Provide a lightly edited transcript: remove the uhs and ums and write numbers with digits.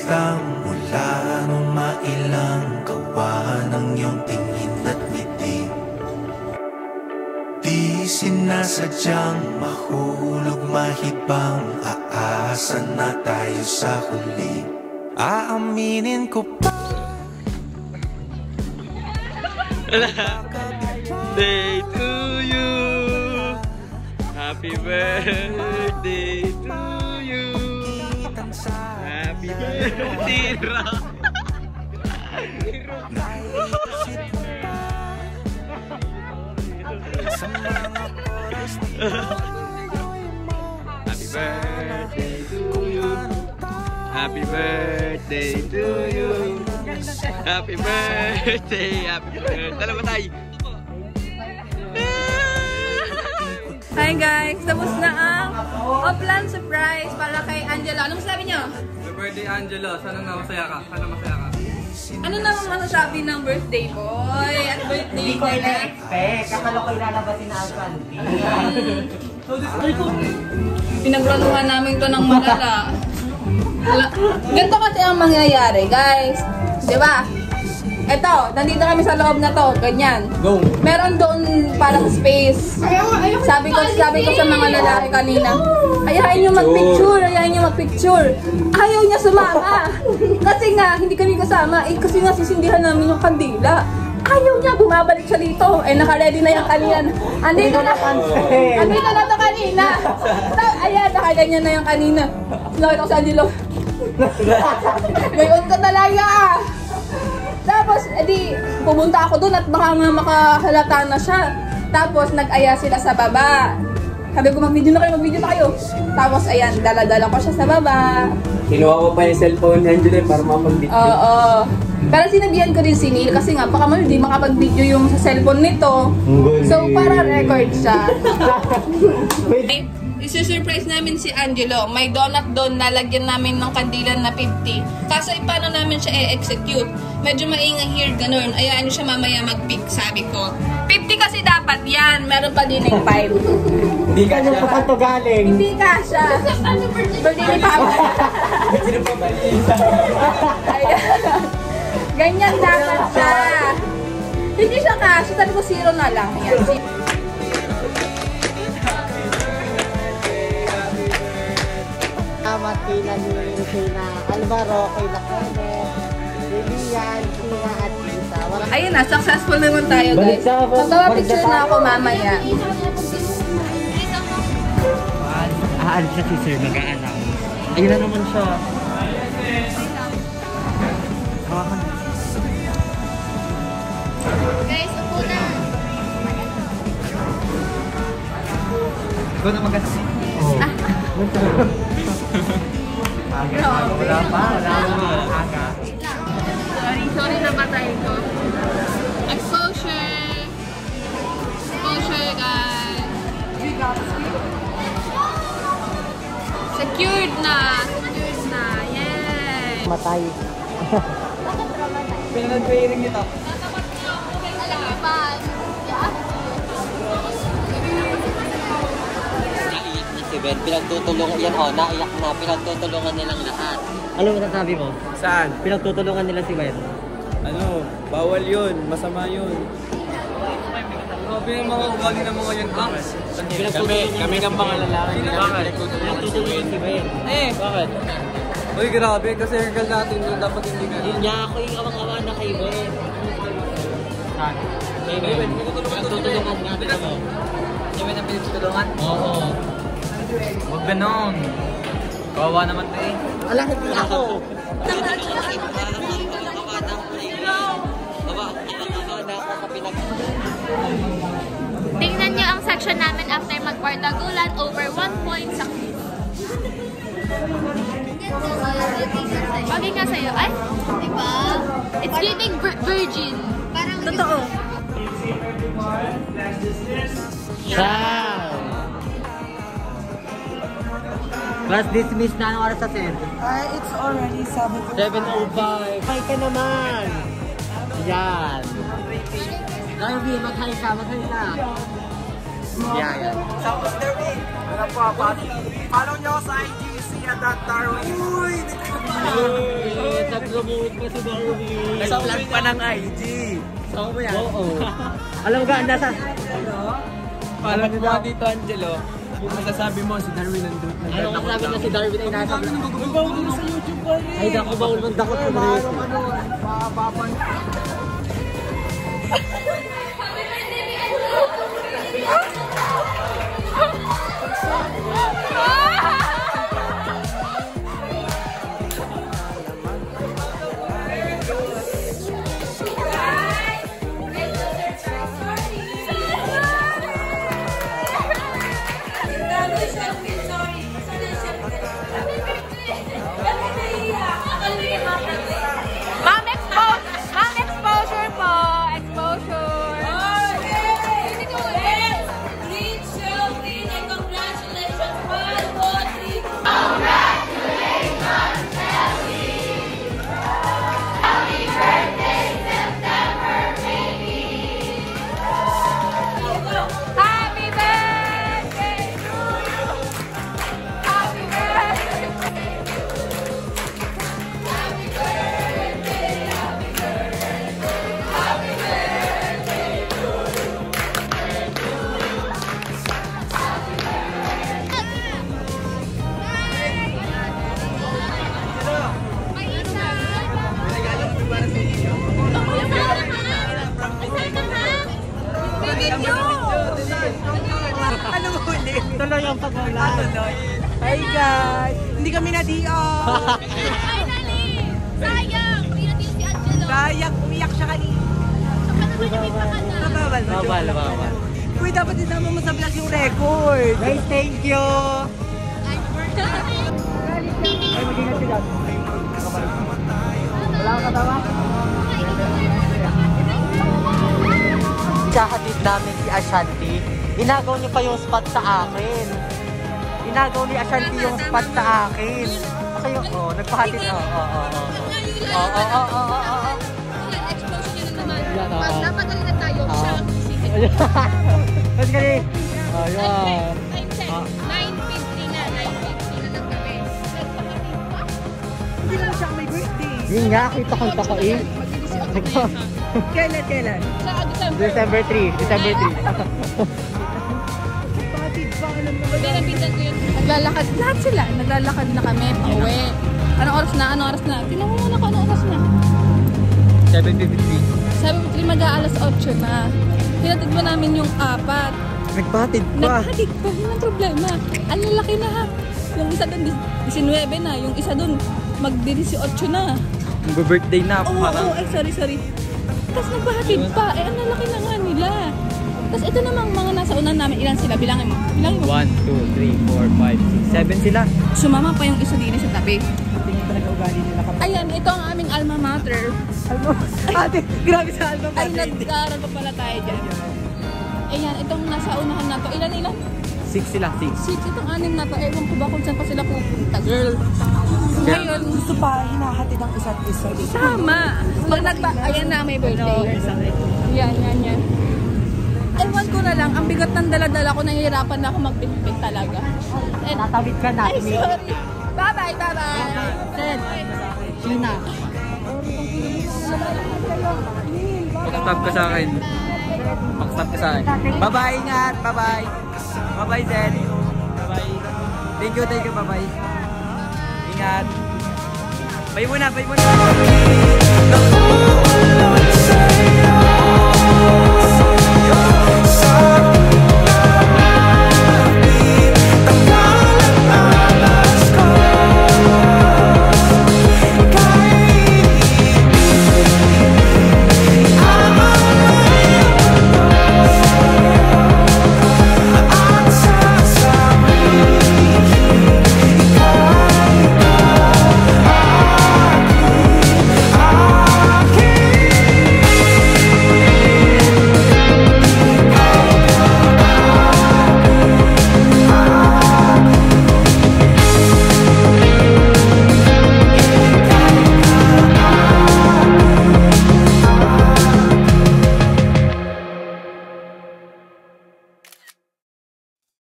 lang mula nung mailang gawa ng iyong tingin at ngiti. Di sinasadyang mahulog mahibang, aasa na tayo sa huli. Aaminin ko pa. Day to you, happy birthday to you, happy birthday Rock. Happy birthday to you, happy birthday to you, happy birthday, happy birthday. Tala ba tayo? Hi guys! Tapos na ang Oplan surprise para kay Angelo. Anong sabi niyo? Happy birthday Angelo, sana na masaya ka. Sana masaya ka. Ano naman masasabi ng birthday boy? At birthday Hindi ko na-expect. Kakalo ko ilalabasin na ang candy. Pinagranuhan namin to ng malala. Ganito kasi ang mangyayari guys. Diba? Eto, nandito kami sa loob na to, ganyan. Go. Meron doon parang space. Sabi ko sa mga lalaki kanina, ayahin nyo magpicture. Ayaw niya sumama. Kasi nga, hindi kami kasama. Kasi nga, sisindihan namin yung kandila. Ayaw niya, bumabalik siya dito. Naka-ready na yung kanina. Andito na to kanina. Ayan, nakaganyan na yung kanina. Nakita ko sa Angelo. Ngayon ka talaga. Tapos, edi, pumunta ako doon at baka nga makahalata na siya. Tapos, nag-aya sila sa baba. Sabi ko, mag-video na kayo. Tapos, ayan, dala-dala ko siya sa baba. Kinuha ko pa yung cellphone ni Angelo para mapag-video. Oo. Pero sinabihan ko rin si Neil kasi nga, baka man hindi makapag-video yung sa cellphone nito. So, para record siya. Isi-surprise namin si Angelo. May donut doon, nalagyan namin ng kandila na 50. Kaso, paano namin siya i-execute? Medyo maingay here, ganun. Ayaan nyo siya mamaya mag-pick, sabi ko. 50 kasi dapat yan. Meron pa din yung 5. Hindi ka siya. Saan to galing? Hindi ka siya. Birthday ni Papa. Sino pa balisa? Ayan. Ganyan dapat siya. Hindi siya kasya. Sabi ko 0 na lang. Ayan. Kila ni Sina Alvaro, kila Kone, Lilian, Sina at Lisa. Ayun na, successful naman tayo guys. Magawa picture na ako mamaya. Aalis siya si Sir, mag-aanak. Ayun na naman siya. Hawakan. Guys, upo na. Ikaw na mag-asi. Oo. Wala pa. Sorry na batay ko. Exposure guys. Secured na. Yay! Matay. Pinag-training nito. Si Ben, pinagtutulungan yan naiyak na, pinagtutulungan nilang lahat. Ano mo nasabi mo? Saan? Pinagtutulungan nila si Ben. Ano? Bawal yun. Masama yun. Sabi ng mga ugali ng mga yan. Kami ng mga lalaki. Pinagtutulungan si Ben. Bakit? Uy, grabe. Kasi hanggang natin yun. Dapat hindi nga. Yun niya ako yung awang-awa na kay Ben. Kay Ben. Pinagtutulungan natin ako. Si Ben ang pinagtutulungan? Oo. Huwag ganon. Kawawa naman ito eh. Ala, hindi ako. Tingnan nyo ang section namin after magpartagulan, over 1 point sa quiz. Bagay nga sa'yo, ay? Diba? It's giving virgin. Parang totoo. Wow! Class dismissed na. Anong oras sa sir? It's already 7:05. Hi ka naman! Yan. Darby, mag-hi ka. Yan. Tapos Derby, follow nyo ako sa IG, Nag-promote pa si Darwin. Nag-vlog pa ng IG. Sama mo yan? Oo. Alam mo ga, nasa... Paano mo dito, Angelo? Kung masasabi mo si Darwin nandun. Ano masasabi na si Darwin ay nasa... May bawal na sa YouTube pa rin. Ay, naku, bawal man dakot ko na rin. Ma'am exposure po. Exposure. Happy birthday to you. Happy birthday. Ano mo ulit? Tuloy ang pag-ulan. Hi guys! Hindi kami na-DO! Finally! Sayang! Pinatid si Angelo. Sayang, umiyak siya kanina. Mabawal. Bawal. Uy, dapat din naman mo sa vlog yung record. Guys, thank you! Ay, mag-ingat sila. Wala kang katawa? Kahatid namin si Ashanti. Inagaw niyo pa yung spot sa akin. Inagaw ni Ashanti yung spot sa akin. Kayo, nagpahatid. Explosion yun naman. Yan, Pag napagaling na tayo, siya ang sisip. Mas kali. Ayan. Time check. 9:50 na. 9:50 na ng gabi. Nagpapatid pa? Hindi lang siya may birthday. Yun nga, kita ko eh. Kailan? Sa December December. 3. December 3. Patid pa, alam mo ba? Pinapinsan ko yun. Naglalakad. Lahat sila. Naglalakad na kami. Pauwi. Anong oras na? Tingnan mo muna kung anong oras na. 7:53. Sabi mo, mag-aalas 8 na. Pinatid mo namin yung 4. Nagpahatid pa. Naghatid pa. Yun ang problema. Ang lalaki na ha. Yung isa doon, 19 na. Yung isa doon, mag-18 na. Mag-birthday na. Oo, ay sorry. Tapos nagpahatid pa. Ang lalaki na nga nila. Tapos ito namang mga nasa unan namin. Ilan sila? Bilangin mo. 1, 2, 3, 4, 5, 6, 7 sila. Sumama pa yung isa din sa tabi. Tingin talaga ugali nila kapag. Ayan, ito ang aming alma mater. Ate, grabe sa album. Ay, nag-aaral pa pala tayo dyan. Ayan, itong nasa unahan na to. Ilan? 6 sila, 6. 6. Itong 6 na to. Ewan ko ba kung saan pa sila pupunta. Girl. Ngayon, Gusto pa hinahatid ang isa't isa. sama. Pag ayan na, may birthday. Yan. Ewan ko na lang, ang bigat ng dala-dala ko, nahihirapan na ako magpitpit talaga. And, Tatawid ka ay, natin. sorry. Bye-bye. Ted, Gina. Pakstop ka sa akin. Bye-bye, ingat. Bye-bye. Bye-bye, Zen. Bye-bye. Thank you. Bye-bye. Ingat. Bye muna.